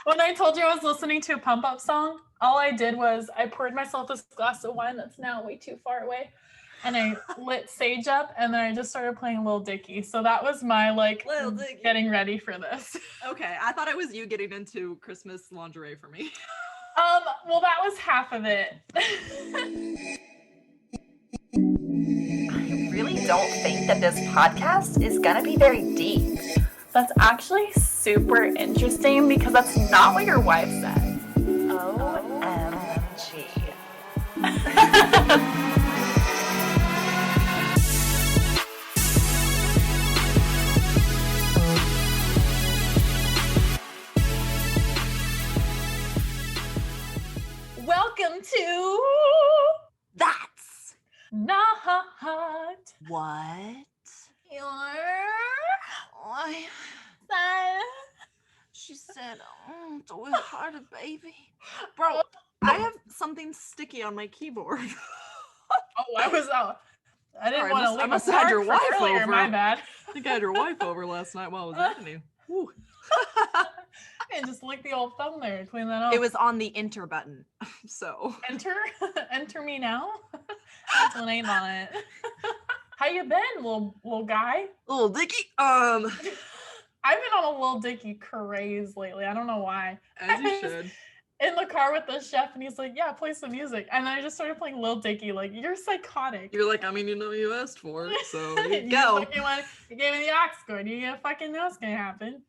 When I told you I was listening to a pump up song, all I did was I poured myself this glass of wine that's now way too far away. And I lit Sage up, and then I just started playing Lil Dicky. So that was my Lil Dicky. getting ready for this. Okay, I thought it was you getting into Christmas lingerie for me. Well, that was half of it. I really don't think that this podcast is gonna be very deep. That's actually super interesting because that's not what your wife said. OMG. Welcome to That's Not what? Your Why? Son. She said, it's a little harder, baby. Bro, I have something sticky on my keyboard. I was out. I didn't want to leave. I must have had your wife over. My bad. I think I had your wife over last night while I was editing. And just lick the old thumb there, clean that off. It was on the enter button, so. Enter me now. That's my name on it. How you been, little guy? Little Dicky. I've been on a Lil Dicky craze lately. I don't know why. As you should. In the car with the chef, and he's like, "Yeah, play some music." And then I just started playing Lil Dicky. Like, you're psychotic. You're like, I mean, you know, you asked for it, so you go. You gave me the aux cord. You fucking know what's gonna happen.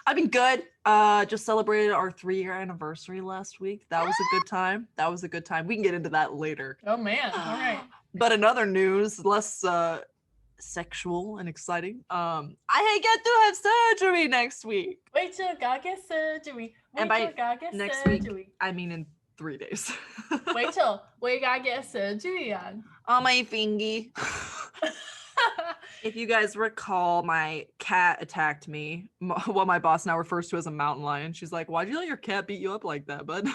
I've been good. Just celebrated our 3-year anniversary last week. That was a good time. We can get into that later. Oh man, all right. But in other news, less sexual and exciting. I get to have surgery next week. Wait till God get surgery. And by next week, I mean in 3 days. Wait till we gotta get surgery on. On my fingy. If you guys recall, my cat attacked me. What my boss now refers to as a mountain lion. She's like, "Why'd you let your cat beat you up like that, bud?"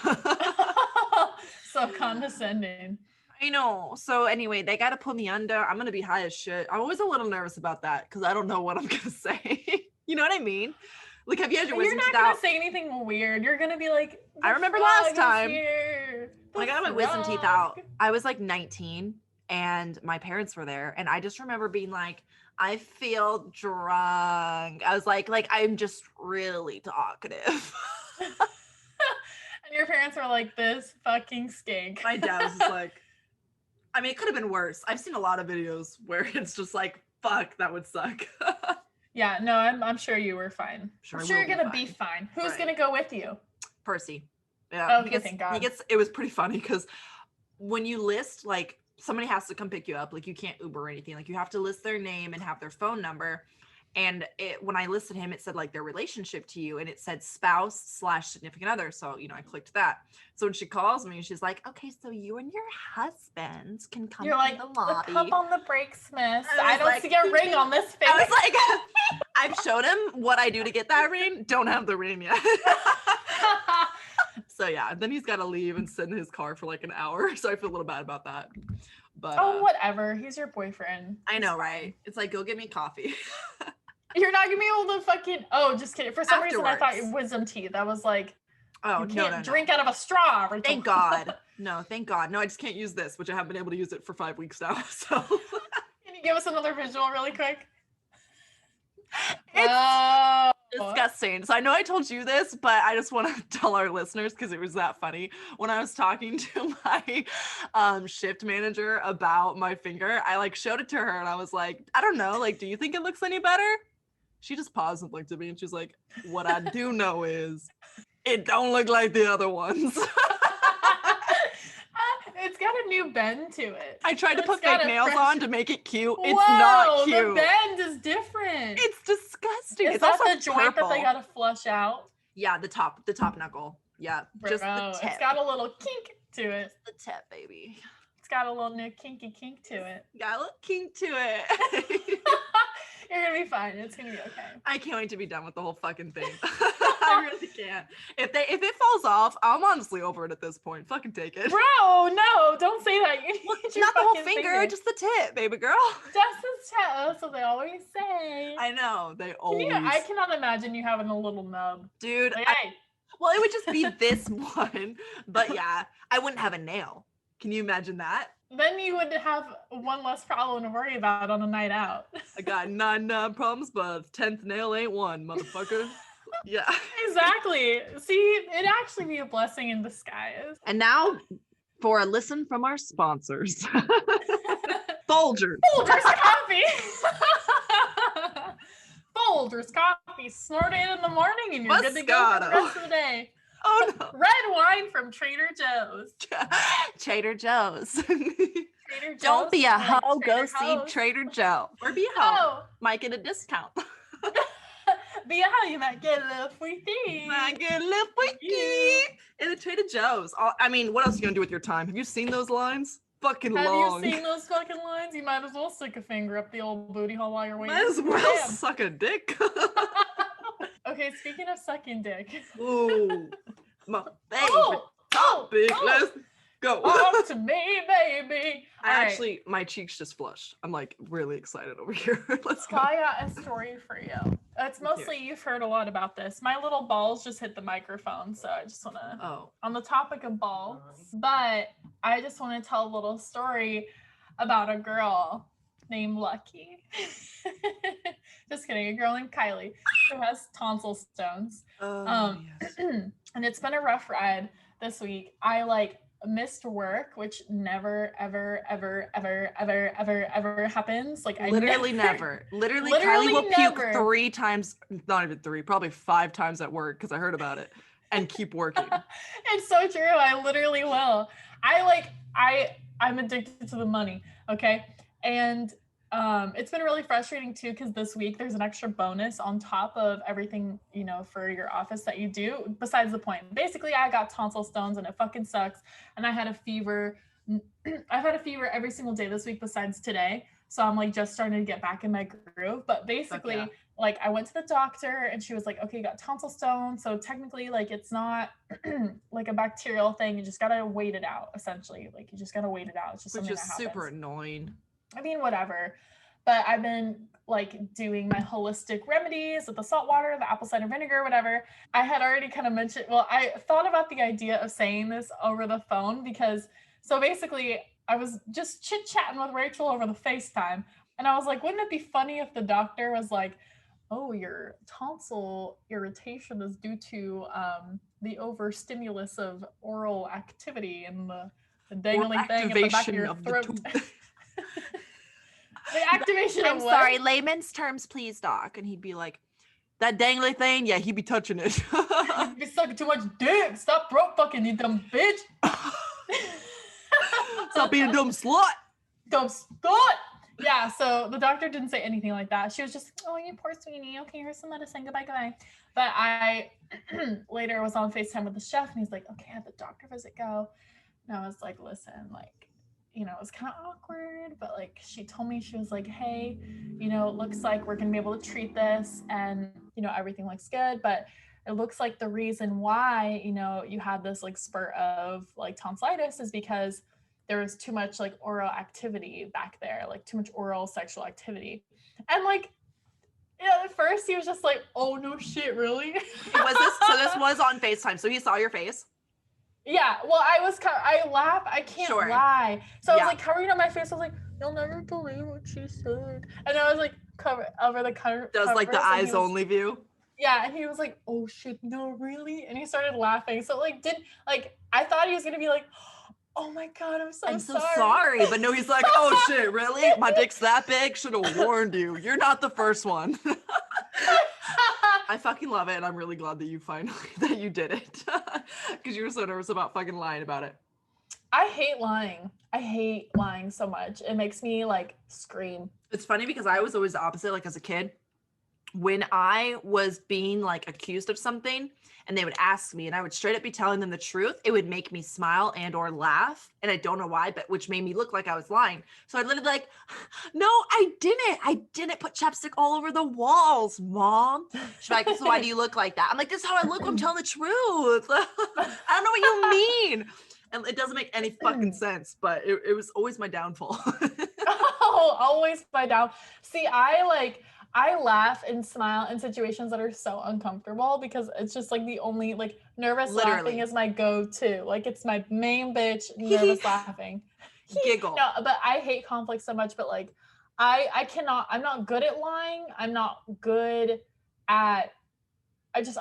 So condescending. I know. So anyway, they got to put me under. I'm going to be high as shit. I'm always a little nervous about that because I don't know what I'm going to say. You know what I mean? Like, have you had your wisdom teeth out? You're not going to say anything weird. You're going to be like, I remember last time when I got my wisdom teeth out, I was like 19 and my parents were there. And I just remember being like, I feel drunk. I was like I'm just really talkative. And your parents were like, this fucking skank. My dad was just like, I mean, it could have been worse. I've seen a lot of videos where it's just like, fuck, that would suck. Yeah, no, I'm sure you were fine. I'm sure you're gonna be fine. Who's gonna go with you? Percy. Yeah. Okay, thank God. It was pretty funny because when you list, like, somebody has to come pick you up. Like, you can't Uber or anything. Like, you have to list their name and have their phone number. And when I listed him, it said like their relationship to you, and it said spouse/significant other. So, you know, I clicked that. So when she calls me, she's like, "Okay, so you and your husband can come to the lobby." Come on the brakes, miss. I don't see a ring on this face. I was like, I've showed him what I do to get that ring. Don't have the ring yet. So yeah, then he's got to leave and sit in his car for like an hour. So I feel a little bad about that. But whatever. He's your boyfriend. I know, right? It's like, go get me coffee. You're not gonna be able to fucking. Oh, just kidding. For some reason, I thought your wisdom teeth. I was like, oh, you can't drink out of a straw. Thank God. No, thank God. No, I just can't use this, which I haven't been able to use it for 5 weeks now. So, can you give us another visual really quick? It's disgusting. So I know I told you this, but I just want to tell our listeners because it was that funny. When I was talking to my shift manager about my finger, I like showed it to her and I was like, I don't know, like, do you think it looks any better? She just paused and looked at me and she's like, what I do know is it don't look like the other ones. It's got a new bend to it. I tried to put fake nails on to make it cute. Whoa, it's not cute. The bend is different. It's disgusting. Is that the joint that they gotta flush out? Yeah, the top knuckle. Yeah, just the tip. It's got a little kink to it. The tip, baby. It's got a little new kinky kink to it. Got a little kink to it. You're gonna be fine. It's gonna be okay. I can't wait to be done with the whole fucking thing. I really can't. If it falls off, I'm honestly over it at this point. Fucking take it. Bro, no, don't say that. You need your Not the whole fucking finger, just the tip, baby girl. Just the tip. That's what they always say. I know. They always. I cannot imagine you having a little nub. Dude, Like, hey. well, it would just be this one. But yeah, I wouldn't have a nail. Can you imagine that? Then you would have one less problem to worry about on a night out. I got 9 problems, but 10th nail ain't one, motherfucker. Yeah. Exactly. See, it'd actually be a blessing in disguise. And now for a listen from our sponsors. Folgers. Folgers coffee. Folgers coffee. Snort it in the morning and you're good to go for the rest of the day. Oh no. Red wine from Trader Joe's. Trader Joe's. Trader Joe's. Don't be a like hoe, go Trader see Joe's. Trader Joe. Or be a hoe. Might get a discount. Be a hoe, you might get a little free thing. Might get a little free. In the Trader Joe's. I mean, what else are you gonna do with your time? Have you seen those lines? Fucking long. Have you seen those fucking lines? You might as well stick a finger up the old booty hole while you're waiting. Might as well suck a dick. Okay, speaking of sucking dick. Ooh, my favorite topic. Let's go. Talk to me, baby. Actually, my cheeks just flushed. I'm like really excited over here. Let's go. I got a story for you. It's mostly you've heard a lot about this. My little balls just hit the microphone, so I just want to, on the topic of balls, but I just want to tell a little story about a girl named Lucky. Just kidding, a girl named KaiLee who has tonsil stones. Yes. And it's been a rough ride this week. I missed work, which never ever happens. Literally never. Literally KaiLee will puke 3 times, not even 3, probably 5 times at work because I heard about it, and keep working. It's so true. I literally will. I'm addicted to the money. Okay. And it's been really frustrating too, because this week there's an extra bonus on top of everything, for your office that you do. Besides the point, basically I got tonsil stones and it fucking sucks. And I had a fever. I've had a fever every single day this week besides today. So I'm just starting to get back in my groove. But basically, I went to the doctor and she was like, okay, you got tonsil stones. So technically it's not like a bacterial thing. You just got to wait it out, essentially. You just got to wait it out. It's just something that happens. Which is super annoying. I mean, whatever. But I've been doing my holistic remedies with the salt water, the apple cider vinegar, whatever. I had already kind of mentioned, I thought about the idea of saying this over the phone because, so basically I was just chit-chatting with Rachel over the FaceTime. And I was like, wouldn't it be funny if the doctor was like, oh, your tonsil irritation is due to the overstimulus of oral activity and the dangling thing at the back of your throat. The activation I'm sorry, layman's terms, please, doc. And he'd be like, that dangly thing? Yeah, he'd be touching it. You'd be sucking too much dick. Stop throat fucking, you dumb bitch. Stop being a dumb slut. Dumb slut. Yeah, so the doctor didn't say anything like that. She was just, oh, you poor sweetie. Okay, here's some medicine. Goodbye. But I later was on FaceTime with the chef and he's like, okay, how'd the doctor visit go? And I was like, listen, it was kind of awkward, but she told me, she was like, hey, it looks like we're going to be able to treat this and, everything looks good, but it looks like the reason why, you had this spurt of tonsillitis is because there was too much oral activity back there, too much oral sexual activity. And at first he was just like, oh no shit, really? This was on FaceTime, so he saw your face? Yeah, well, I laugh, I can't lie. So I was covering up my face. I was like, you'll never believe what she said. And I was cover over the cover. Does the eyes only view? Yeah, and he was like, oh shit, no, really? And he started laughing. So I thought he was gonna be like, oh my God, I'm so sorry. But no, he's like, oh shit, really? My dick's that big? Should have warned you. You're not the first one. I fucking love it, and I'm really glad that you did it. Because you were so nervous about fucking lying about it. I hate lying. I hate lying so much. It makes me scream. It's funny because I was always the opposite, as a kid. when I was being like accused of something and they would ask me and I would straight up be telling them the truth, it would make me smile and or laugh. And I don't know why, but which made me look like I was lying. So I'd literally be like, no, I didn't put chapstick all over the walls, Mom. She's like, so why do you look like that? I'm like, this is how I look when I'm telling the truth. I don't know what you mean. And it doesn't make any fucking sense, but it was always my downfall. Oh, always my down. See, I laugh and smile in situations that are so uncomfortable because it's just like the only like nervous laughing is my go-to. Like it's my main bitch nervous laughing. Giggle. No, but I hate conflict so much, but like I cannot, I'm not good at lying. I'm not good at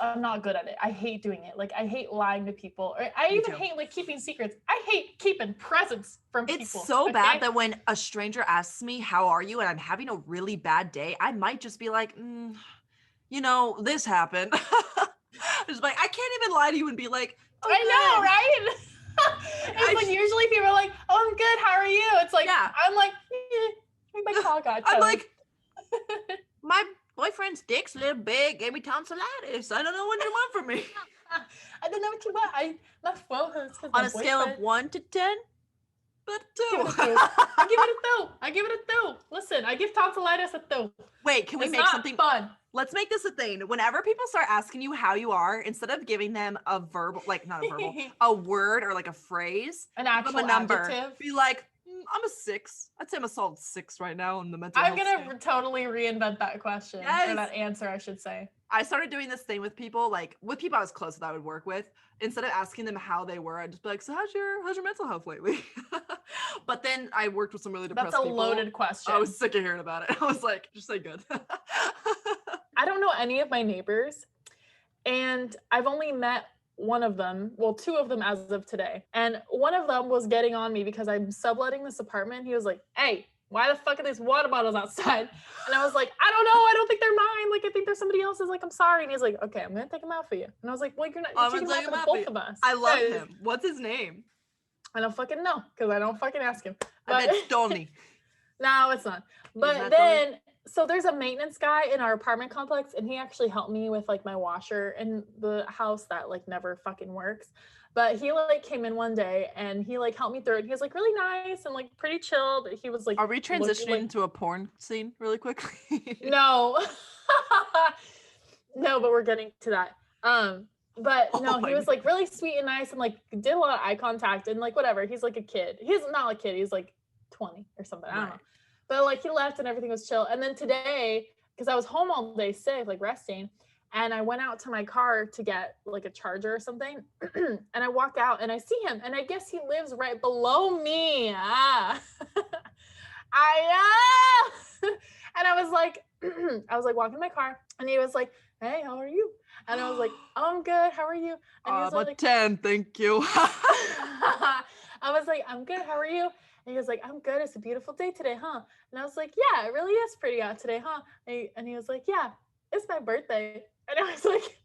I'm not good at it. I hate doing it. Like I hate lying to people. Or I even hate like keeping secrets. I hate keeping presents from people. It's so bad that when a stranger asks me, how are you? And I'm having a really bad day, I might just be like, you know, this happened. Just like, I can't even lie to you and be like, okay. I know, right? It's like usually people are like, oh, I'm good. How are you? It's like, yeah. I'm like, my call got I'm like, my boyfriend's dick's a little big, gave me tonsillitis. I don't know what you want from me. I don't know what you want. My phone hurts. On a scale of 1 to 10, but 2. I give it a 2. Listen, I give tonsillitis a 2. Wait, can we make something fun? Let's make this a thing. Whenever people start asking you how you are, instead of giving them a verbal, like not a verbal, a word or like a phrase, an actual adjective, be like, I'm a 6. I'd say I'm a solid 6 right now in the mental health gonna totally reinvent that question, or that answer, I should say. I started doing this thing with people, like with people I was close with, I would work with. Instead of asking them how they were, I'd just be like, so how's your mental health lately? But then I worked with some really depressed people. That's a loaded question. I was sick of hearing about it. I was like, just say good. I don't know any of my neighbors, and I've only met one of them, well, 2 of them as of today. And one of them was getting on me because I'm subletting this apartment. He was like, hey, why the fuck are these water bottles outside? And I was like, I don't know. I don't think they're mine. Like, I think they're somebody else's. Like, I'm sorry. And he's like, okay, I'm going to take them out for you. And I was like, well, you're taking them out for both of us. I love him. What's his name? I don't fucking know because I don't fucking ask him. But, I bet it's Tony. No, it's not. But then... So there's a maintenance guy in our apartment complex, and he actually helped me with like my washer in the house that like never fucking works. But he like came in one day and he like helped me through it. He was like really nice and like pretty chill. But he was like, are we transitioning into a porn scene really quickly? No, no, but we're getting to that. But no, he was like really sweet and nice and like did a lot of eye contact and like whatever. He's like a kid. He's not a kid. He's like 20 or something. I don't know. But like he left and everything was chill. And then today, because I was home all day sick, like resting, and I went out to my car to get like a charger or something. And I walk out and I see him, and I guess he lives right below me. And I was like walking my car, and he was like, hey, how are you? And I was like, oh, I'm good. How are you? And he was like, 10, thank you. I was like, I'm good. How are you? And he was like, I'm good. It's a beautiful day today, huh? And I was like, yeah, it really is pretty out today, huh? And he was like, yeah, it's my birthday. And I was like,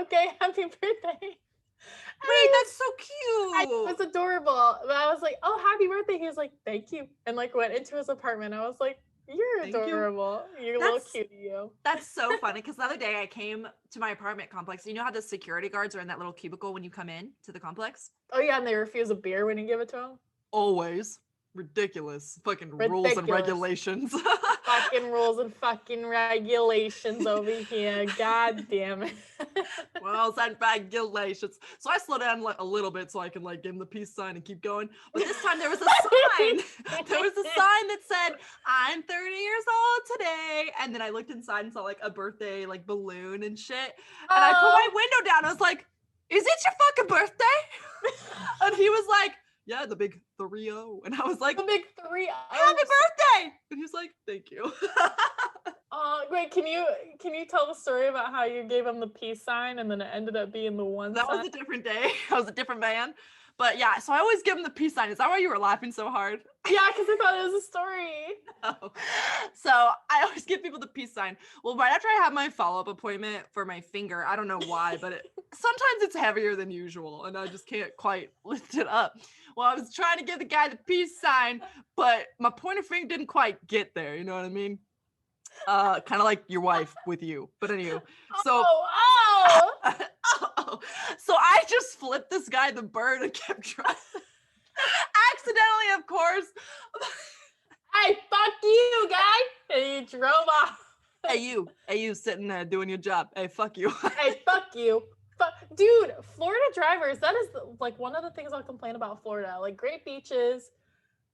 okay, happy birthday. Wait, that's so cute. It was adorable. But I was like, oh, happy birthday. He was like, thank you. And like went into his apartment. I was like, you're adorable. You're a little cute, you. That's so funny because the other day I came to my apartment complex. You know how the security guards are in that little cubicle when you come in to the complex? Oh, yeah, and they refuse a beer when you give it to them? Always. Ridiculous. Rules and regulations. Fucking rules and fucking regulations over here. God damn it. Rules and regulations. So I slow down like a little bit so I can like give him the peace sign and keep going. But this time there was a sign. There was a sign that said, I'm 30 years old today. And then I looked inside and saw like a birthday like balloon and shit. And I put my window down. I was like, is it your fucking birthday? And he was like, yeah, the big 3-0. And I was like, the big 3-0. Happy birthday! And he was like, thank you. Wait, can you tell the story about how you gave him the peace sign and then it ended up being the one That sign? was a different day. I was a different man. But yeah, so I always give him the peace sign. Is that why you were laughing so hard? Yeah, because I thought it was a story. Oh. So I always give people the peace sign. Well, right after I have my follow-up appointment for my finger, I don't know why, but sometimes it's heavier than usual and I just can't quite lift it up. Well, I was trying to give the guy the peace sign, but my pointer finger didn't quite get there. You know what I mean? kind of like your wife with you. But anyway, so so I just flipped this guy the bird and kept driving. Accidentally, of course. Hey, fuck you, guy. And he drove off. Hey, you sitting there doing your job. Hey, fuck you. Hey, fuck you. Dude, Florida drivers, that is like one of the things I'll complain about Florida. Like great beaches,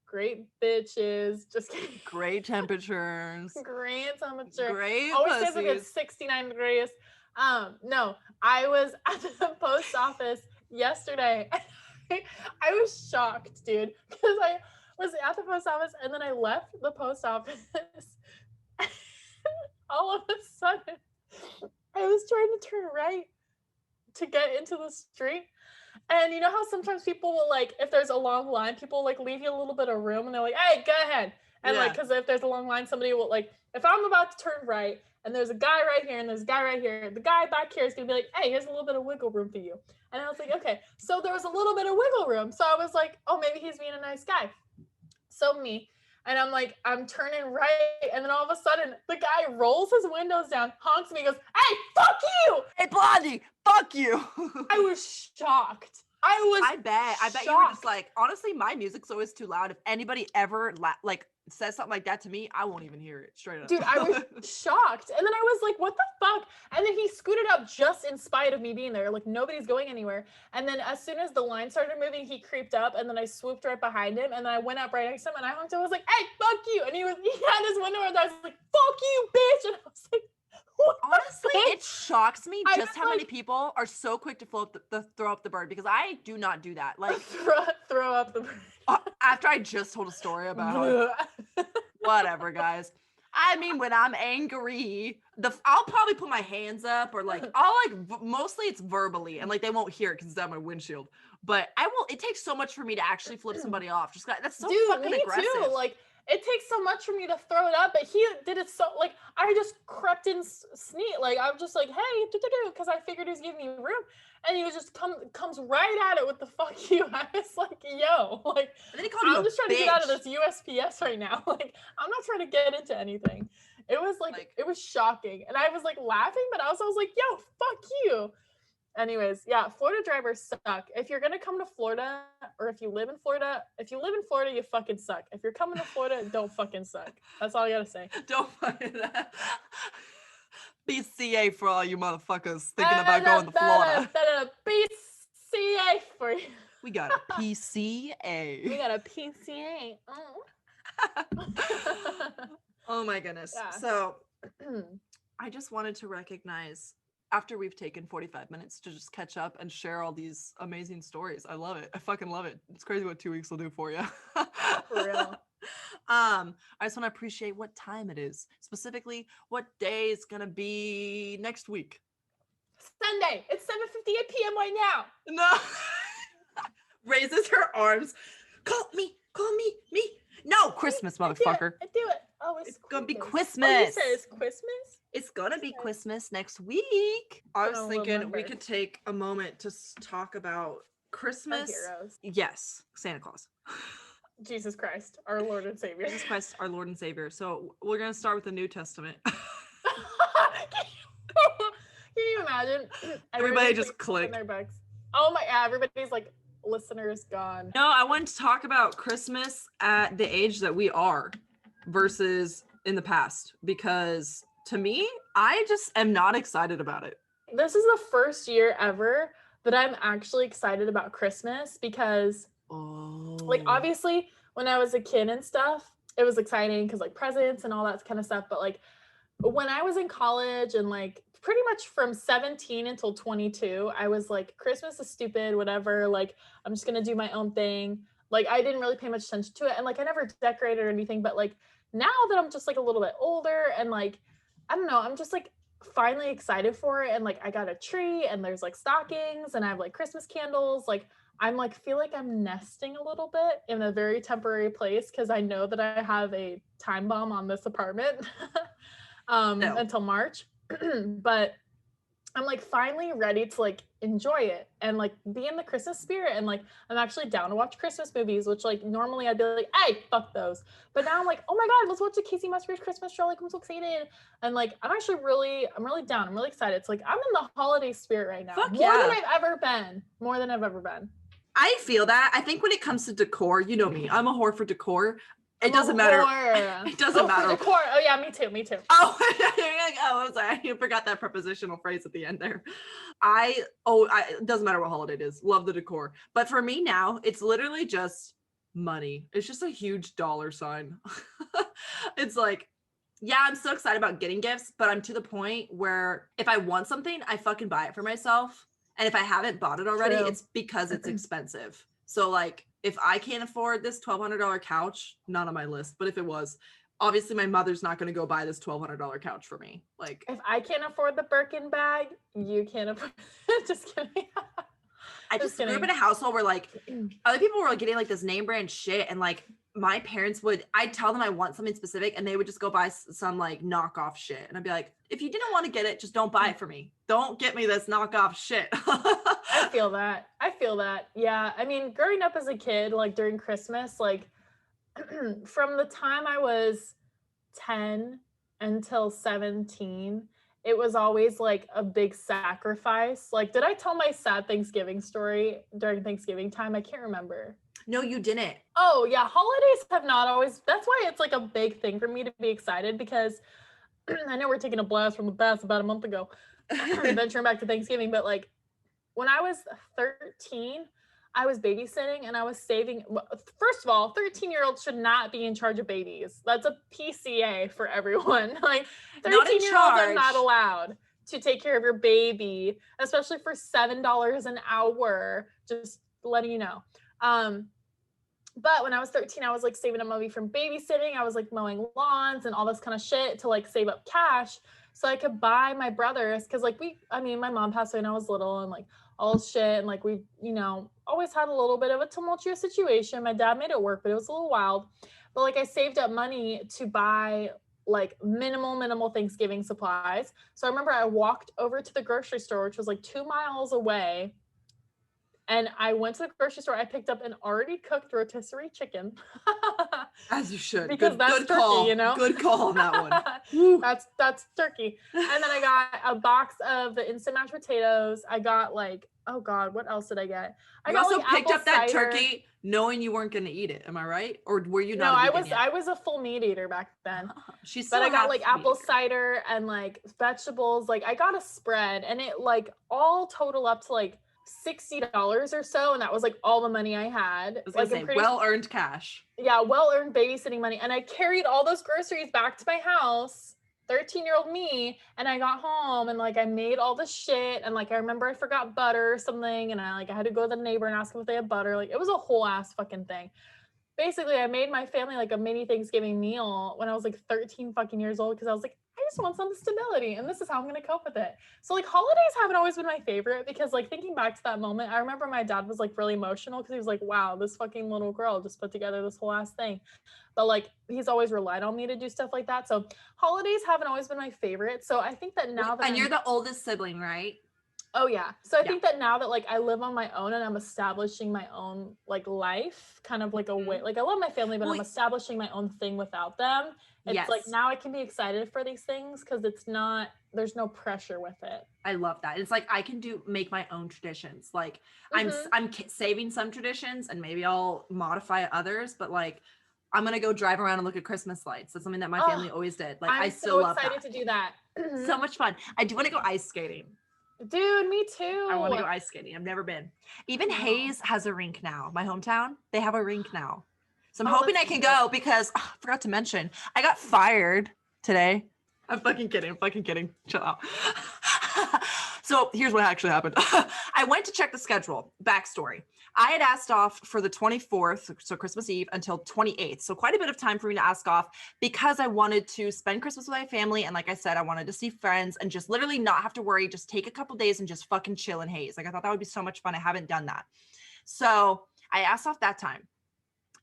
great bitches, just kidding. Great temperatures. Great temperature. Great Always says pussies. it's 69 degrees. No, I was at the post office yesterday. I was shocked, dude, because I was at the post office and then I left the post office. All of a sudden, I was trying to turn right to get into the street. And you know how sometimes people will, like, if there's a long line, people like leave you a little bit of room and they're like, hey, go ahead. And like, because if there's a long line, somebody will, like, if I'm about to turn right and there's a guy right here and there's a guy right here, the guy back here is going to be like, hey, here's a little bit of wiggle room for you. And I was like, okay. So there was a little bit of wiggle room. So I was like, oh, maybe he's being a nice guy. So me. And I'm like, I'm turning right. And then all of a sudden, the guy rolls his windows down, honks me, goes, hey, fuck you. Hey, Blondie, fuck you. I was shocked. I bet you were just like, honestly, my music's always too loud. If anybody ever like says something like that to me, I won't even hear it, straight up. Dude, I was shocked. And then I was like, what the fuck? And then he scooted up just in spite of me being there. Like, nobody's going anywhere. And then as soon as the line started moving, he creeped up and then I swooped right behind him. And then I went up right next to him and I honked. I was like, hey, fuck you. And he had his window and I was like, fuck you, bitch. And I was like, honestly, it shocks me just how many people are so quick to throw up the bird, because I do not do that. Like throw up the bird. After I just told a story about whatever, guys. I mean, when I'm angry, I'll probably put my hands up, or like mostly it's verbally, and like they won't hear it because it's on my windshield. But it takes so much for me to actually flip somebody off. That's so fucking aggressive. Too. Like, it takes so much for me to throw it up, but he did it so, like, I just crept in sneak. Like, I was just like, hey, because I figured he was giving me room. And he was just comes right at it with the fuck you. I was like, yo, like, I'm just trying to get out of this USPS right now. Like, I'm not trying to get into anything. It was like it was shocking. And I was like laughing, but I was like, yo, fuck you. Anyways, yeah, Florida drivers suck. If you're gonna come to Florida, or if you live in Florida, you fucking suck. If you're coming to Florida, don't fucking suck. That's all I gotta say. Don't fucking BCA for all you motherfuckers thinking about going to Florida. BCA for you. We got a PCA. We got a PCA. Oh my goodness. Yeah. So I just wanted to recognize, after we've taken 45 minutes to just catch up and share all these amazing stories. I love it. I fucking love it. It's crazy what 2 weeks will do for you. For real. I just want to appreciate what time it is. Specifically, what day is going to be next week. Sunday. It's 7:58 p.m. right now. No. Raises her arms. Call me. No, Christmas, motherfucker. I do it. Oh, it's gonna be Christmas. Oh, you said it's Christmas? It's gonna be Christmas next week. I was thinking we could take a moment to talk about Christmas. Our heroes. Yes, Santa Claus. Jesus Christ, our Lord and Savior. Jesus Christ, our Lord and Savior. So we're gonna start with the New Testament. Can you imagine? Everybody just click. Oh my god, everybody's like, listeners gone. No, I wanted to talk about Christmas at the age that we are versus in the past, because to me, I just am not excited about it. This is the first year ever that I'm actually excited about Christmas, because like, obviously when I was a kid and stuff, it was exciting because like presents and all that kind of stuff. But like when I was in college and like pretty much from 17 until 22, I was like, Christmas is stupid, whatever. Like, I'm just going to do my own thing. Like, I didn't really pay much attention to it. And like, I never decorated or anything, but like now that I'm just like a little bit older and like, I don't know, I'm just like finally excited for it. And like, I got a tree and there's like stockings and I have like Christmas candles. Like, I'm like, feel like I'm nesting a little bit in a very temporary place, because I know that I have a time bomb on this apartment until March. But I'm like finally ready to like enjoy it and like be in the Christmas spirit. And like, I'm actually down to watch Christmas movies, which like normally I'd be like, hey, fuck those. But now I'm like, oh my God, let's watch a Casey Musgraves Christmas show. Like, I'm so excited. And like, I'm really down. I'm really excited. It's like, I'm in the holiday spirit right now. Fuck More than yeah. I've ever been. More than I've ever been. I feel that. I think when it comes to decor, you know me, I'm a whore for decor. It I'm doesn't a matter. whore. It doesn't matter. For decor. Oh yeah, me too. Oh, I'm sorry. I forgot that prepositional phrase at the end there. It doesn't matter what holiday it is. Love the decor. But for me now, it's literally just money. It's just a huge dollar sign. It's like, yeah, I'm so excited about getting gifts, but I'm to the point where if I want something, I fucking buy it for myself. And if I haven't bought it already, it's because it's expensive. So like, if I can't afford this $1,200 couch, not on my list, but if it was, obviously my mother's not going to go buy this $1,200 couch for me. Like, if I can't afford the Birkin bag, you can't afford. Just kidding. I just grew up in a household where like other people were like getting like this name brand shit, and like my parents I'd tell them I want something specific and they would just go buy some like knockoff shit. And I'd be like, if you didn't want to get it, just don't buy it for me. Don't get me this knockoff shit. I feel that. Yeah. I mean, growing up as a kid, like during Christmas, like from the time I was 10 until 17, it was always like a big sacrifice. Like, did I tell my sad Thanksgiving story during Thanksgiving time? I can't remember. No, you didn't. Oh yeah, holidays have not always, that's why it's like a big thing for me to be excited, because I know we're taking a blast from the past about a month ago, venturing back to Thanksgiving, but like when I was 13, I was babysitting and I was saving. First of all, 13-year-olds should not be in charge of babies. That's a PCA for everyone. Like 13-year-olds are not allowed to take care of your baby, especially for $7 an hour. Just letting you know. But when I was 13, I was like saving up money from babysitting. I was like mowing lawns and all this kind of shit to like save up cash so I could buy my brothers. Cause like my mom passed away when I was little and like all this shit. And like we, always had a little bit of a tumultuous situation. My dad made it work, but it was a little wild. But like I saved up money to buy like minimal Thanksgiving supplies. So I remember I walked over to the grocery store, which was like 2 miles away. And I went to the grocery store. I picked up an already cooked rotisserie chicken. As you should. Because that's turkey, call. Good call on that one. That's turkey. And then I got a box of the instant mashed potatoes. I got like, oh God, what else did I get? I also like picked up that cider. Turkey knowing you weren't going to eat it. Am I right? Or were you not? No, I was a full meat eater back then. But I got like apple cider and like vegetables. Like I got a spread and it like all total up to like $60 or so, and that was like all the money I had. Well-earned cash. Yeah, well-earned babysitting money. And I carried all those groceries back to my house, 13-year-old me, and I got home and like I made all the shit, and like I remember I forgot butter or something, and I had to go to the neighbor and ask them if they had butter. Like it was a whole ass fucking thing. Basically, I made my family like a mini Thanksgiving meal when I was like 13 fucking years old, because I was like, I just want some stability and this is how I'm going to cope with it. So like holidays haven't always been my favorite, because like thinking back to that moment, I remember my dad was like really emotional because he was like, wow, this fucking little girl just put together this whole ass thing. But like he's always relied on me to do stuff like that. So holidays haven't always been my favorite. So I think that now that you're the oldest sibling, right? Oh yeah. So I think that now that like I live on my own and I'm establishing my own like life, kind of like a way, like I love my family, but I'm establishing my own thing without them. It's like now I can be excited for these things because there's no pressure with it. I love that. It's like I can make my own traditions. Like I'm saving some traditions and maybe I'll modify others, but like I'm gonna go drive around and look at Christmas lights. That's something that my family always did. Like I still love that. I'm so excited to do that. So much fun. I do want to go ice skating. Dude, me too. I want to go ice skating. I've never been. Even Hayes has a rink now. My hometown, they have a rink now. So I'm hoping I can go because I forgot to mention, I got fired today. I'm fucking kidding. Chill out. So here's what actually happened. I went to check the schedule. Backstory. I had asked off for the 24th, so Christmas Eve, until 28th. So quite a bit of time for me to ask off because I wanted to spend Christmas with my family. And like I said, I wanted to see friends and just literally not have to worry, just take a couple days and just fucking chill in Hayes. Like I thought that would be so much fun. I haven't done that. So I asked off that time.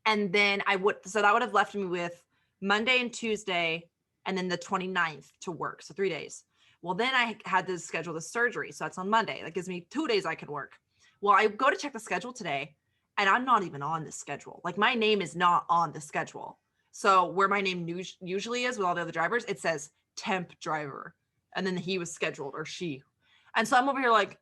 And then so that would have left me with Monday and Tuesday, and then the 29th to work. So 3 days. Well, then I had to schedule the surgery. So that's on Monday. That gives me 2 days I can work. Well, I go to check the schedule today and I'm not even on the schedule. Like my name is not on the schedule. So where my name usually is with all the other drivers, it says temp driver. And then he was scheduled or she. And so I'm over here like,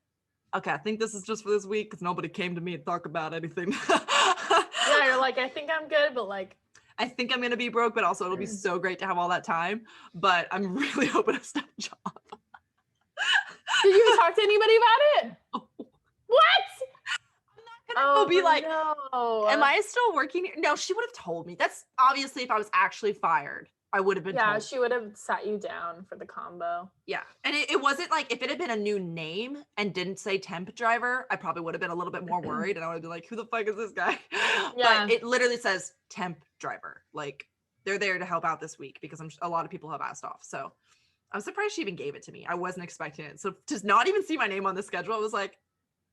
okay, I think this is just for this week because nobody came to me to talk about anything. Yeah, you're like, I think I'm good, but like, I think I'm going to be broke, but also it'll be so great to have all that time. But I'm really hoping to step a job. Did you talk to anybody about it? What? I'm not going to be like, no. am I still working here? No, she would have told me. That's obviously if I was actually fired, I would have been told. Yeah, she would have sat you down for the combo. Yeah. And it wasn't like, if it had been a new name and didn't say temp driver, I probably would have been a little bit more worried and I would have been like, who the fuck is this guy? Yeah. But it literally says temp driver. Like they're there to help out this week because a lot of people have asked off. So I'm surprised she even gave it to me. I wasn't expecting it. So to not even see my name on the schedule, it was like,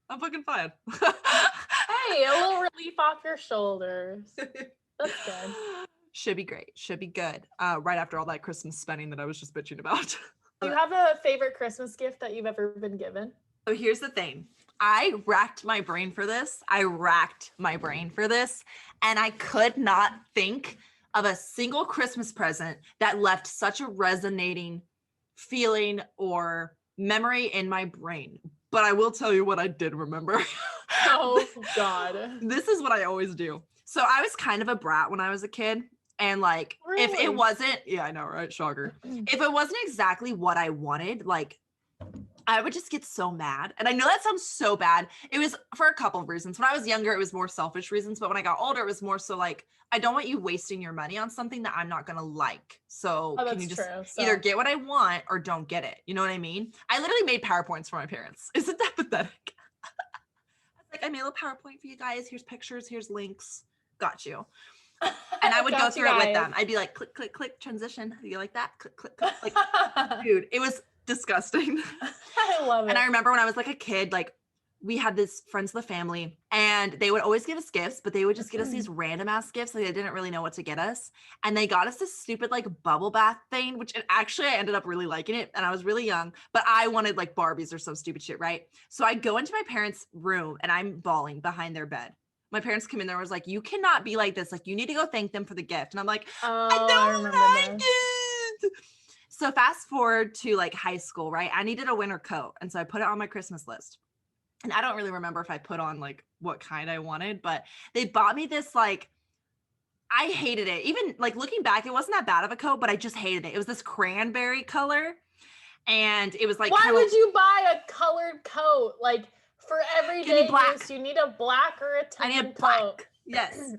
I'm fucking fine. Hey, a little relief off your shoulders. That's good. Should be great. Should be good. Right after all that Christmas spending that I was just bitching about. Do you have a favorite Christmas gift that you've ever been given? So here's the thing. I racked my brain for this. And I could not think of a single Christmas present that left such a resonating feeling or memory in my brain. But I will tell you what I did remember. Oh, God. This is what I always do. So I was kind of a brat when I was a kid. And like, if Really? it wasn't, yeah, I know, right? Shocker. If it wasn't exactly what I wanted, like, I would just get so mad. And I know that sounds so bad. It was for a couple of reasons. When I was younger, it was more selfish reasons. But when I got older, it was more so like, I don't want you wasting your money on something that I'm not going to like. So can you just either get what I want or don't get it? You know what I mean? I literally made PowerPoints for my parents. Isn't that pathetic? I made a little PowerPoint for you guys. Here's pictures. Here's links. Got you. And I would go through it with them. I'd be like, click, click, click, transition. You like that? Click, click, click. Like, dude, it was disgusting. I love it. And I remember when I was like a kid, like we had this friends of the family and they would always give us gifts, but they would just get us these random ass gifts. Like they didn't really know what to get us. And they got us this stupid like bubble bath thing, which actually I ended up really liking it. And I was really young, but I wanted like Barbies or some stupid shit, right? So I go into my parents' room and I'm bawling behind their bed. My parents came in there and was like, you cannot be like this. Like you need to go thank them for the gift. And I'm like, I don't like it. So fast forward to like high school, right? I needed a winter coat. And so I put it on my Christmas list. And I don't really remember if I put on like what kind I wanted, but they bought me this like, I hated it. Even like looking back, it wasn't that bad of a coat, but I just hated it. It was this cranberry color. And it was like, why would you buy a colored coat? Like for everyday use, you need a black or a tan I need a black. Yes.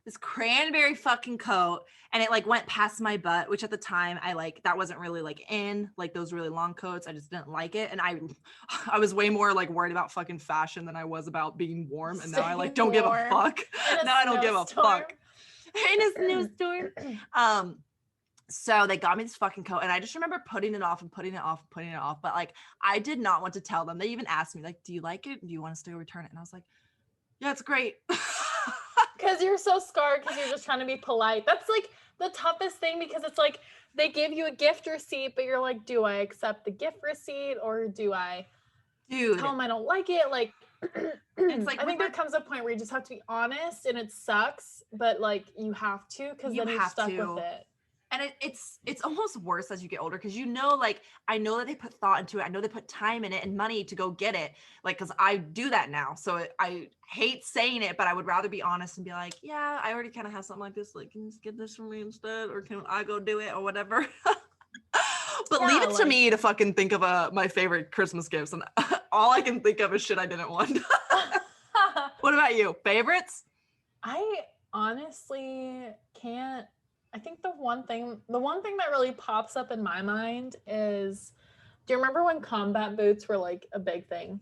This cranberry fucking coat. And it like went past my butt, which at the time I like, that wasn't really like in like those really long coats. I just didn't like it. And I was way more like worried about fucking fashion than I was about being warm. And now I like don't give a fuck. Now I don't give a fuck. In a snowstorm. So they got me this fucking coat and I just remember putting it off and putting it off and putting it off. But like, I did not want to tell them. They even asked me like, do you like it? Do you want us to go return it? And I was like, yeah, it's great. Because you're so scarred because you're just trying to be polite. That's like the toughest thing because it's like they give you a gift receipt, but you're like, do I accept the gift receipt or do I tell them I don't like it? Like, it's like I think there comes a point where you just have to be honest and it sucks, but like you have to because then you're stuck with it. And it's almost worse as you get older because you know, like, I know that they put thought into it. I know they put time in it and money to go get it. Like, because I do that now. So I hate saying it, but I would rather be honest and be like, yeah, I already kind of have something like this. Like, can you just get this from me instead? Or can I go do it or whatever? But leave it to me to fucking think of my favorite Christmas gifts. And all I can think of is shit I didn't want. What about you? Favorites? I honestly can't. I think the one thing that really pops up in my mind is, do you remember when combat boots were like a big thing?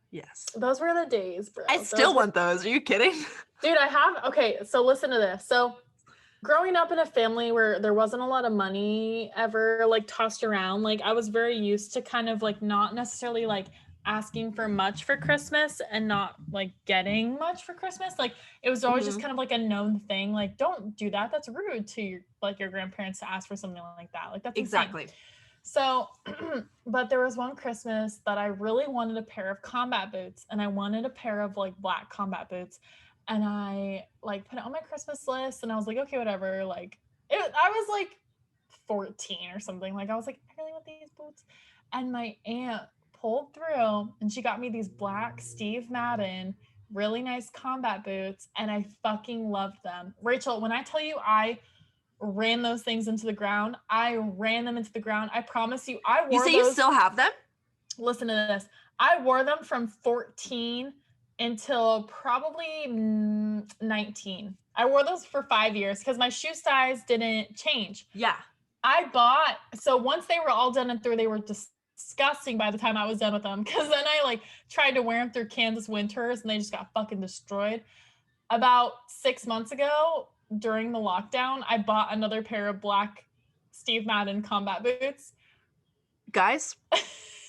Yes. Those were the days, bro. I still want those. Are you kidding? Dude, okay, so listen to this. So growing up in a family where there wasn't a lot of money ever like tossed around, like I was very used to kind of like not necessarily like asking for much for Christmas and not like getting much for Christmas. Like it was always just kind of like a known thing. Like, don't do that. That's rude to your grandparents to ask for something like that. Like that's exactly insane. So, but there was one Christmas that I really wanted a pair of combat boots, and I wanted a pair of like black combat boots, and I like put it on my Christmas list, and I was like, okay, whatever. Like, I was like 14 or something. Like, I was like, I really want these boots, and my aunt pulled through, and she got me these black Steve Madden, really nice combat boots, and I fucking loved them. Rachel, when I tell you I ran those things into the ground. I ran them into the ground. I promise you, I wore You say those. You still have them? Listen to this. I wore them from 14 until probably 19. I wore those for 5 years because my shoe size didn't change. Yeah. So once they were all done and through, they were disgusting by the time I was done with them, because then I like tried to wear them through Kansas winters and they just got fucking destroyed. About 6 months ago, during the lockdown, I bought another pair of black Steve Madden combat boots. Guys,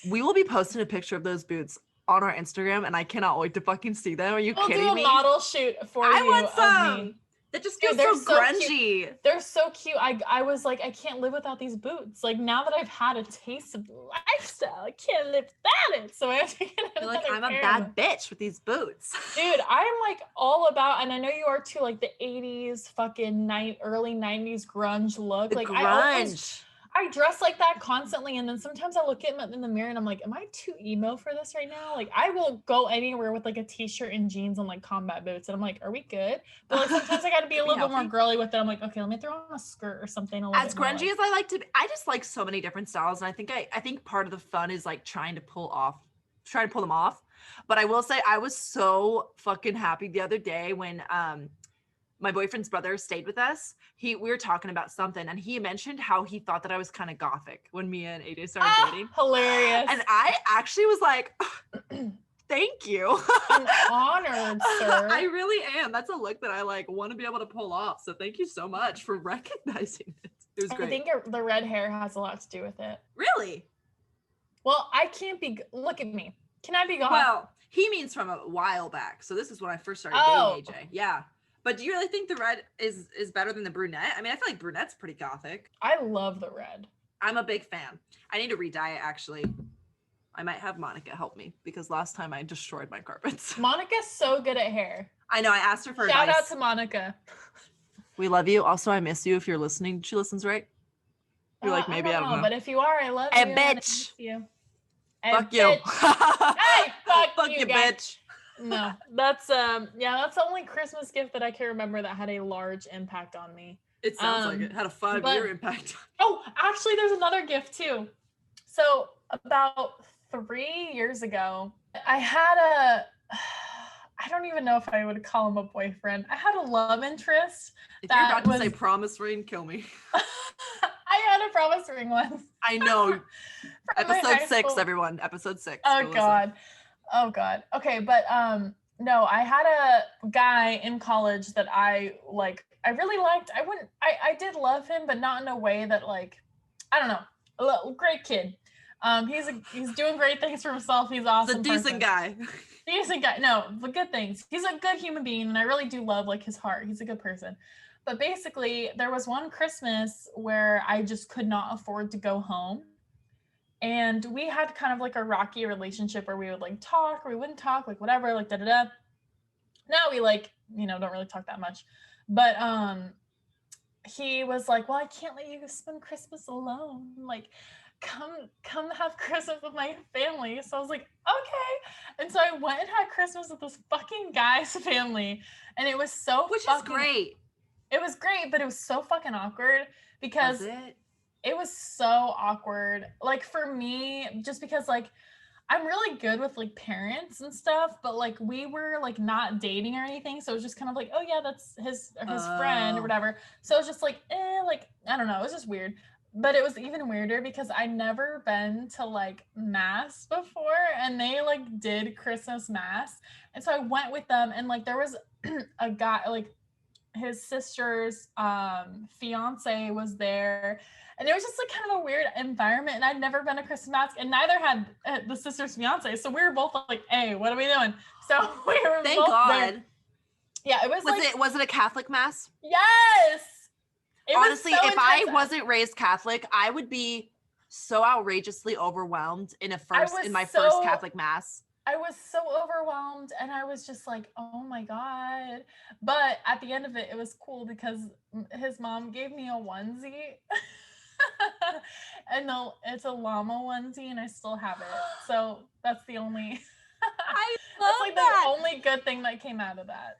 we will be posting a picture of those boots on our Instagram, and I cannot wait to fucking see them. Are you kidding me? We'll do a model shoot for you. I want some. Of me. That just feels so grungy. Cute. They're so cute. I was like, I can't live without these boots. Like, now that I've had a taste of lifestyle, I can't live without it. So I have to get another like, I'm a pair. bad bitch with these boots. Dude, I'm like all about, and I know you are too, like the 80s fucking early 90s grunge look. The like grunge. I dress like that constantly, and then sometimes I look at it in the mirror and I'm like, am I too emo for this right now? Like, I will go anywhere with like a t-shirt and jeans and like combat boots, and I'm like, are we good? But like sometimes I got to be a little bit more girly with it. I'm like, okay, let me throw on a skirt or something. As grungy as I like to be, I just like so many different styles, and I think part of the fun is like trying to pull them off. But I will say, I was so fucking happy the other day when my boyfriend's brother stayed with us. We were talking about something, and he mentioned how he thought that I was kind of gothic when me and AJ started dating. Hilarious. And I actually was like, thank you. I'm honored, sir. I really am. That's a look that I like want to be able to pull off. So thank you so much for recognizing it. It was great. I think the red hair has a lot to do with it. Really? Well, I can't be, look at me. Can I be gone? Well, he means from a while back. So this is when I first started dating AJ. Yeah. But do you really think the red is better than the brunette? I mean, I feel like brunette's pretty gothic. I love the red. I'm a big fan. I need to re-dye it, actually. I might have Monica help me, because last time I destroyed my carpets. Monica's so good at hair. I know. I asked her for advice. Shout out to Monica. We love you. Also, I miss you if you're listening. She listens, right? You're like, maybe, I don't know. But if you are, I love you. Hey, bitch. Fuck you. Hey, fuck you, guys. bitch. No, that's that's the only Christmas gift that I can remember that had a large impact on me. It sounds like it had a 5-year impact. Oh, actually, there's another gift too. So about 3 years ago, I had I don't even know if I would call him a boyfriend. I had a love interest. If you're about to say promise ring, kill me. I had a promise ring once. I know. Episode 6, everyone. Episode 6. Oh God. Oh God. Okay, but no, I had a guy in college that I really liked. I did love him, but not in a way that like, I don't know. A great kid. He's doing great things for himself. He's awesome. He's a decent guy. Decent guy. No, the good things. He's a good human being, and I really do love like his heart. He's a good person. But basically, there was one Christmas where I just could not afford to go home. And we had kind of like a rocky relationship where we would like talk or we wouldn't talk, like whatever, like da-da-da. Now we like, don't really talk that much. But he was like, well, I can't let you spend Christmas alone. Like, come have Christmas with my family. So I was like, okay. And so I went and had Christmas with this fucking guy's family. And it was so Which is great. It was great, but it was so fucking awkward because it was so awkward. Like for me, just because like I'm really good with like parents and stuff, but like we were like not dating or anything. So it was just kind of like, oh yeah, that's his friend or whatever. So it was just like, like, I don't know. It was just weird. But it was even weirder because I'd never been to like mass before, and they like did Christmas mass. And so I went with them, and like there was a guy, like his sister's fiance was there, and it was just like kind of a weird environment. And I'd never been to Christmas mass, and neither had the sister's fiance. So we were both like, hey, what are we doing? So we were Thank both God. there. Yeah, it was it a Catholic mass? Yes. Honestly, if I wasn't raised Catholic, I would be so outrageously overwhelmed in my first Catholic mass. I was so overwhelmed and I was just like, oh my God. But at the end of it, it was cool because his mom gave me a onesie. And no, it's a llama onesie and I still have it. So that's the only I love that's like that. the only good thing that came out of that.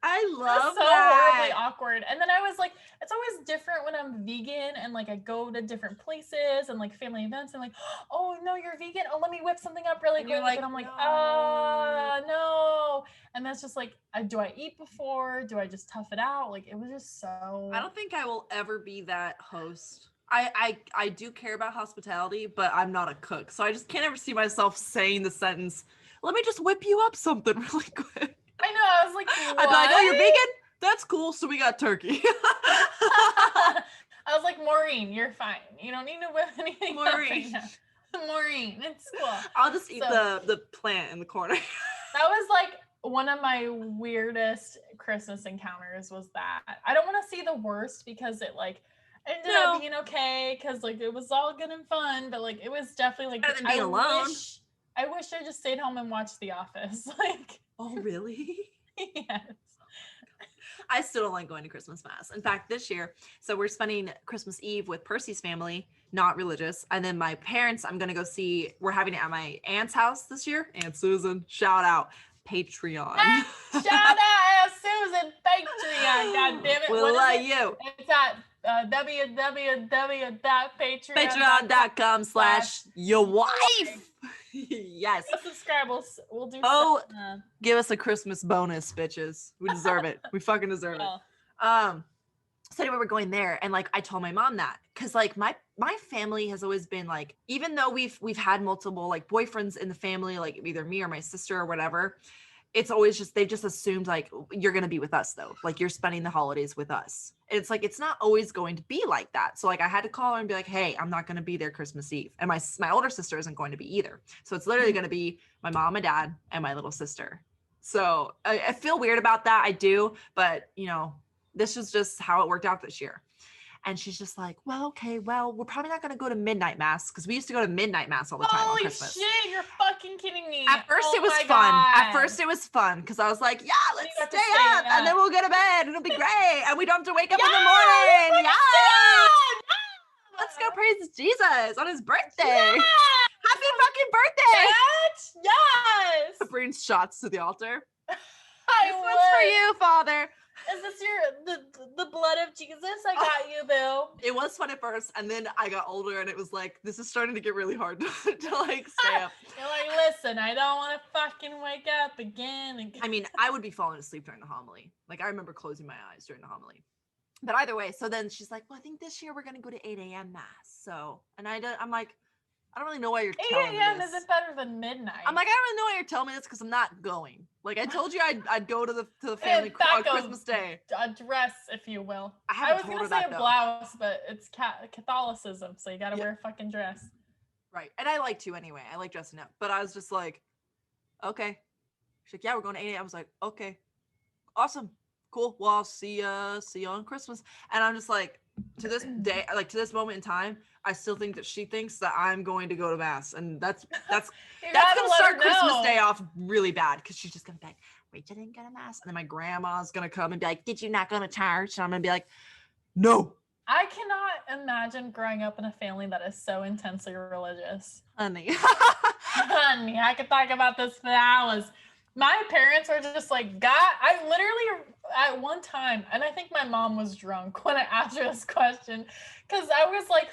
I love so that. horribly awkward. And then I was like, it's always different when I'm vegan and like I go to different places and like family events and like, oh no, you're vegan. Oh, let me whip something up really quick. Like, and I'm like, no. no. And that's just like, do I eat before? Do I just tough it out? Like it was just so. I don't think I will ever be that host. I do care about hospitality, but I'm not a cook. So I just can't ever see myself saying the sentence, let me just whip you up something really quick. I know. I was like, what? I'd be like, oh, you're vegan? That's cool. So we got turkey. I was like, Maureen, you're fine. You don't need to whip anything Maureen. up right now. Maureen, it's cool. I'll just eat the plant in the corner. That was like one of my weirdest Christmas encounters was that. I don't want to see the worst because it like ended up being okay because like it was all good and fun, but like it was definitely like Better than being alone. I wish I just stayed home and watched The Office. Like, oh really? Yes. I still don't like going to Christmas mass. In fact, this year, so we're spending Christmas Eve with Percy's family, not religious. And then my parents, I'm going to go see, we're having it at my aunt's house this year. Aunt Susan, shout out, Patreon. Shout out, Aunt Susan, Patreon. God damn it. We love you. It's at www.patreon.com/your-wife. Yes. Subscribe. We'll do. Give us a Christmas bonus, bitches. We deserve it. We fucking deserve it. So anyway, we're going there, and like I told my mom that because like my family has always been like, even though we've had multiple like boyfriends in the family, like either me or my sister or whatever, it's always just they've just assumed like you're gonna be with us though, like you're spending the holidays with us. It's like it's not always going to be like that. So like I had to call her and be like, hey, I'm not gonna be there Christmas Eve, and my older sister isn't going to be either. So it's literally gonna be my mom, my dad, and my little sister. So I feel weird about that. I do, but you know, this was just how it worked out this year. And she's just like, well, okay, well, we're probably not going to go to midnight mass because we used to go to midnight mass all the time on Christmas. Holy shit, you're fucking kidding me. At first it was fun. At first it was fun because I was like, yeah, let's stay up and then we'll go to bed. It'll be great. And we don't have to wake up in the morning. Yeah. Let's go praise Jesus on his birthday. Yeah. Happy fucking birthday. Yes. Brings shots to the altar. This one's for you, Father. Is this the blood of Jesus? I got you, Bill. It was fun at first, and then I got older, and it was like, this is starting to get really hard to like stay up. You're like, listen, I don't want to fucking wake up again. I mean, I would be falling asleep during the homily. Like, I remember closing my eyes during the homily. But either way, so then she's like, well, I think this year we're going to go to 8 a.m. mass. So, and I'm like, I don't really know why you're telling me 8 a.m. this. isn't better than midnight. I'm like, I don't really know why you're telling me this because I'm not going. Like I told you, I'd go to the family on Christmas Day. A dress, if you will. I was gonna say a blouse, but it's Catholicism, so you gotta wear a fucking dress. Right, and I like to anyway. I like dressing up, but I was just like, okay. She's like, yeah, we're going to 8 a.m. I was like, okay, awesome, cool. Well, I'll see you on Christmas. And I'm just like, to this day, like to this moment in time, I still think that she thinks that I'm going to go to mass, and that's gonna start Christmas Day off really bad because she's just gonna be like, Rachel didn't go to mass, and then my grandma's gonna come and be like, did you not go to church? And I'm gonna be like, no. I cannot imagine growing up in a family that is so intensely religious. Honey, I could talk about this for hours. My parents are just like, God, I literally at one time, and I think my mom was drunk when I asked her this question, because I was like,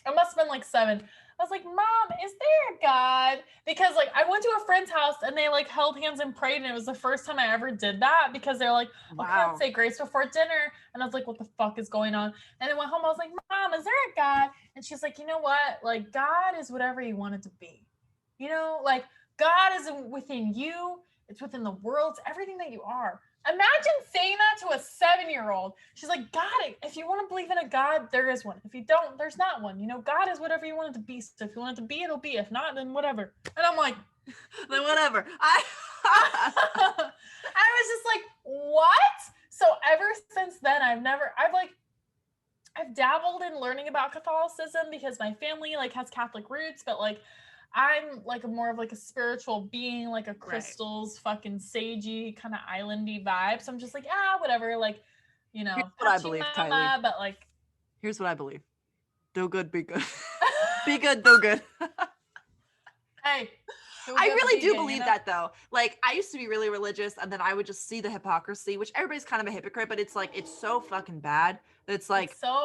I must have been like 7. I was like, Mom, is there a God? Because like I went to a friend's house and they like held hands and prayed, and it was the first time I ever did that because they're like, okay, let's say grace before dinner. And I was like, what the fuck is going on? And then went home, I was like, Mom, is there a God? And she's like, you know what? Like God is whatever you want it to be. You know, like God is within you. It's within the world. It's everything that you are. Imagine saying that to a 7-year-old. She's like, got it. If you want to believe in a God, there is one. If you don't, there's not one. You know, God is whatever you want it to be. So if you want it to be, it'll be. If not, then whatever. And I'm like, then whatever. I was just like, what? So ever since then, I've like, I've dabbled in learning about Catholicism because my family like has Catholic roots, but like I'm like more of like a spiritual being, like a crystals, fucking sagey kind of islandy vibe. So I'm just like, whatever, like, you know, Here's what I touchy believe, mama, KaiLee. but like, Here's what I believe. Do good, be good. Be good, do good. hey, I really do believe that though. Like I used to be really religious and then I would just see the hypocrisy, which everybody's kind of a hypocrite, but it's like, it's so fucking bad that it's like, it's so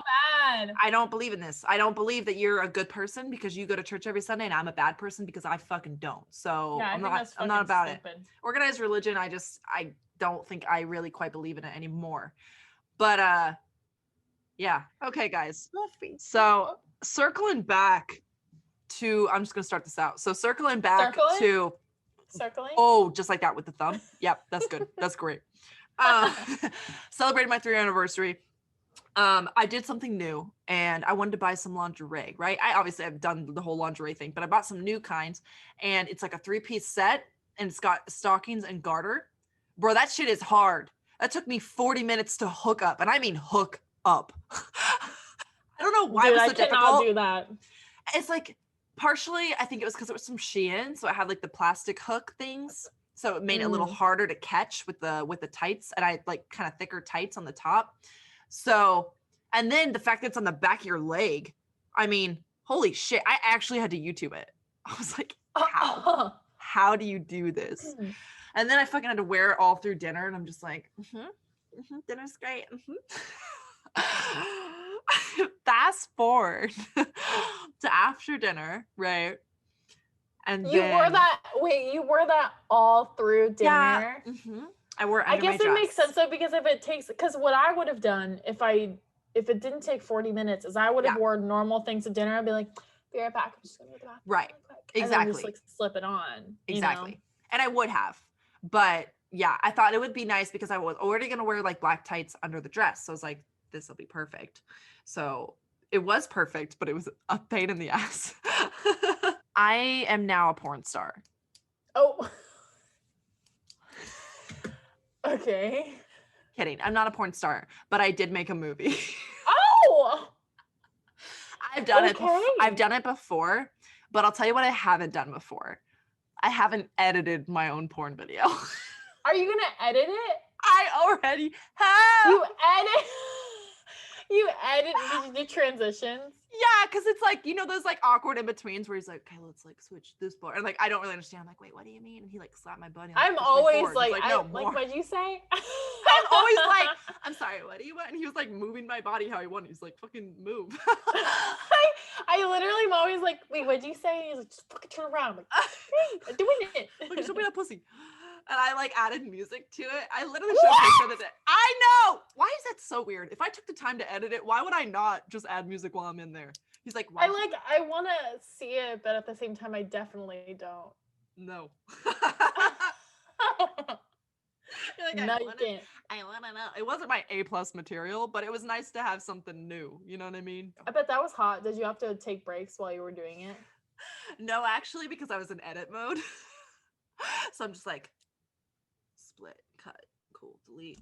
bad. I don't believe in this. I don't believe that you're a good person because you go to church every Sunday and I'm a bad person because I fucking don't. So Yeah, I'm not about stupid. it. Organized religion, I don't think I really quite believe in it anymore. But yeah. Okay, guys. So circling back to, I'm just gonna start this out. So circling back to oh, just like that with the thumb. Yep, that's good. That's great. Celebrating my 3-year anniversary. I did something new and I wanted to buy some lingerie, right? I've done the whole lingerie thing, but I bought some new kinds and it's like a 3-piece set and it's got stockings and garter. Bro, that shit is hard. That took me 40 minutes to hook up, and I mean hook up. I don't know why it was so difficult. I cannot do that. It's like partially, I think it was because it was some Shein, so it had like the plastic hook things, so it made it a little harder to catch with the tights, and I had like kind of thicker tights on the top. So, and then the fact that it's on the back of your leg, I mean, holy shit! I actually had to YouTube it. I was like, how do you do this? And then I fucking had to wear it all through dinner, and I'm just like, dinner's great. Fast forward to after dinner, right? And you wore that all through dinner? Yeah, I wore it under I guess my dress. It makes sense though, because what I would have done if it didn't take 40 minutes is I would have worn normal things to dinner. I'd be like, be right back. I'm just gonna go to the bathroom. Right. Exactly. And then just Exactly. like slip it on. Exactly. You know? And I would have, but yeah, I thought it would be nice because I was already gonna wear like black tights under the dress. So I was like, this will be perfect. So it was perfect, but it was a pain in the ass. I am now a porn star. Oh. Okay. Kidding. I'm not a porn star, but I did make a movie. Oh. I've done it before, but I'll tell you what I haven't done before. I haven't edited my own porn video. Are you gonna edit it? I already have. You edit the transitions? Yeah, because it's like, you know, those like awkward in-betweens where he's like, okay, let's like switch this part. And like, I don't really understand. I'm like, wait, what do you mean? And he like slapped my butt. And, I'm always like, no, like, what'd you say? I'm always like, I'm sorry, what do you want? And he was like moving my body how he wanted. He's like, fucking move. I literally am always like, wait, what'd you say? He's like, just fucking turn around. I'm like, hey, I'm doing it. Like, show me that pussy. And I like added music to it. I literally showed a picture of it. I know. Why is that so weird? If I took the time to edit it, why would I not just add music while I'm in there? He's like, why? I want to see it, but at the same time, I definitely don't. No. Like, no, you can't. I want to know. It wasn't my A+ material, but it was nice to have something new. You know what I mean? I bet that was hot. Did you have to take breaks while you were doing it? No, actually, because I was in edit mode. So I'm just like, split, cut, cool, delete.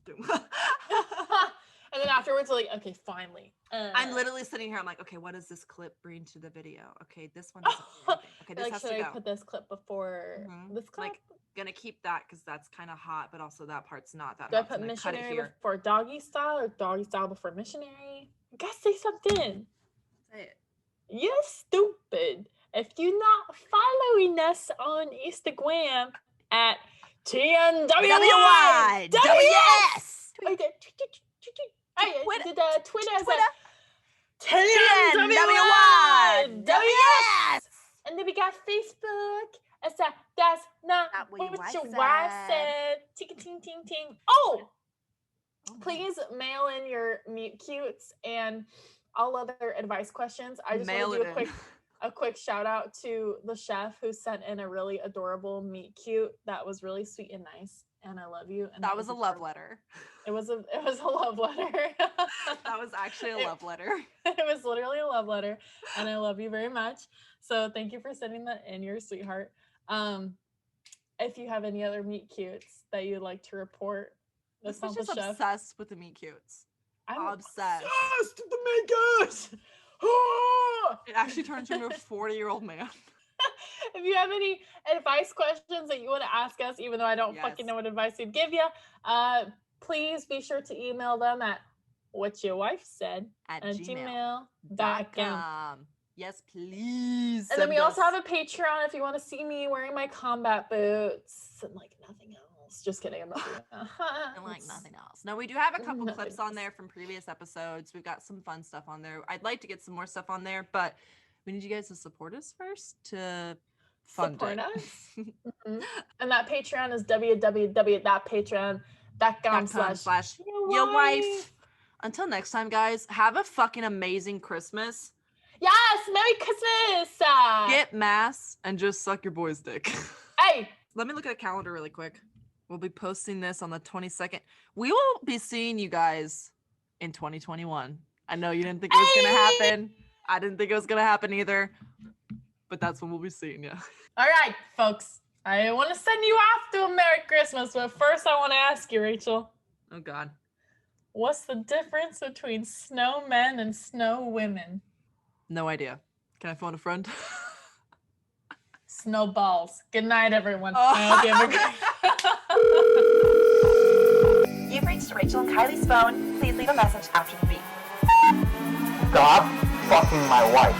And then afterwards, like, okay, finally. I'm literally sitting here. I'm like, okay, what does this clip bring to the video? Okay, this one. Okay, this like, has should to I go. put this clip before this clip? Like, gonna keep that because that's kind of hot, but also that part's not that Do hot. I put So missionary before doggy style or doggy style before missionary? You gotta say something. Say it. You're stupid. If you're not following us on Instagram at TNWY WS. Twitter TNWY WS. And then we got Facebook. It's that's not what your wife said. Ting ting ting. Oh, please mail in your meet cutes and all other advice questions. I just want to do a quick shout out to the chef who sent in a really adorable meet cute that was really sweet and nice, and I love you. And that was a love letter. It was a love letter. That was actually a love letter. It was literally a love letter, and I love you very much. So thank you for sending that in, your sweetheart. If you have any other meet cutes that you'd like to report, that's not the chef. Obsessed with the meet cutes. I'm obsessed. obsessed with the makeup. Oh! It actually turns you into a 40-year-old man. If you have any advice questions that you want to ask us, even though I don't Yes. fucking know what advice we'd give you, please be sure to email them at whatyourwifesaid@gmail.com. Yes, please. And then we also us- have a Patreon if you want to see me wearing my combat boots and like nothing else. Just kidding. I'm not doing that. and like nothing else. No, we do have a couple Nothing clips on else. there from previous episodes. We've got some fun stuff on there. I'd like to get some more stuff on there, but we need you guys to support us first to fund Support it. us. Mhm. And that Patreon is www.patreon.com/yourwife. Until next time, guys, have a fucking amazing Christmas. Yes, Merry Christmas. Get mass and just suck your boy's dick. Hey. Let me look at a calendar really quick. We'll be posting this on the 22nd. We will be seeing you guys in 2021. I know you didn't think it was going to happen. I didn't think it was going to happen either. But that's when we'll be seeing you. All right, folks. I want to send you off to a Merry Christmas, but first I want to ask you, Rachel. Oh, God. What's the difference between snowmen and snow women? No idea. Can I phone a friend? Snowballs. Good night, everyone. Oh. I hope you have a great... You've reached Rachel and KaiLee's phone. Please leave a message after the beep. Stop fucking my wife.